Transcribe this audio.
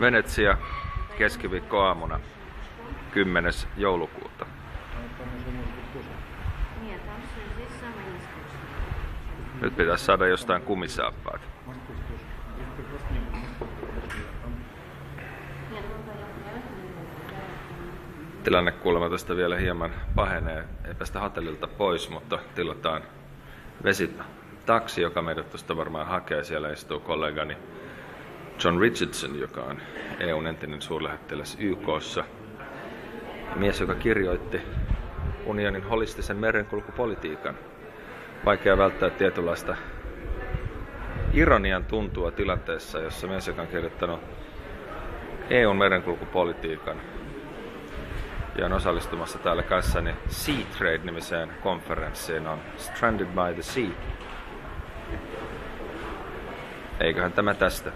Venetsia, keskiviikkoaamuna 10. joulukuuta. Nyt pitäisi saada jostain kumisaappaat. Tilanne kuulemma tästä vielä hieman pahenee. Ei päästä hotellilta pois, mutta tilataan vesitaksi, joka meidät tuosta varmaan hakee. Siellä istuu kollegani John Richardson, joka on EUn entinen suurlähettiläs YK:ssa. Mies, joka kirjoitti unionin holistisen merenkulkupolitiikan. Vaikea välttää tietynlaista ironian tuntua tilanteessa, jossa mies, joka on kirjoittanut EUn merenkulkupolitiikan ja on osallistumassa täällä kanssani Sea Trade-nimiseen konferenssiin, on Stranded by the Sea. Eiköhän tämä tästä.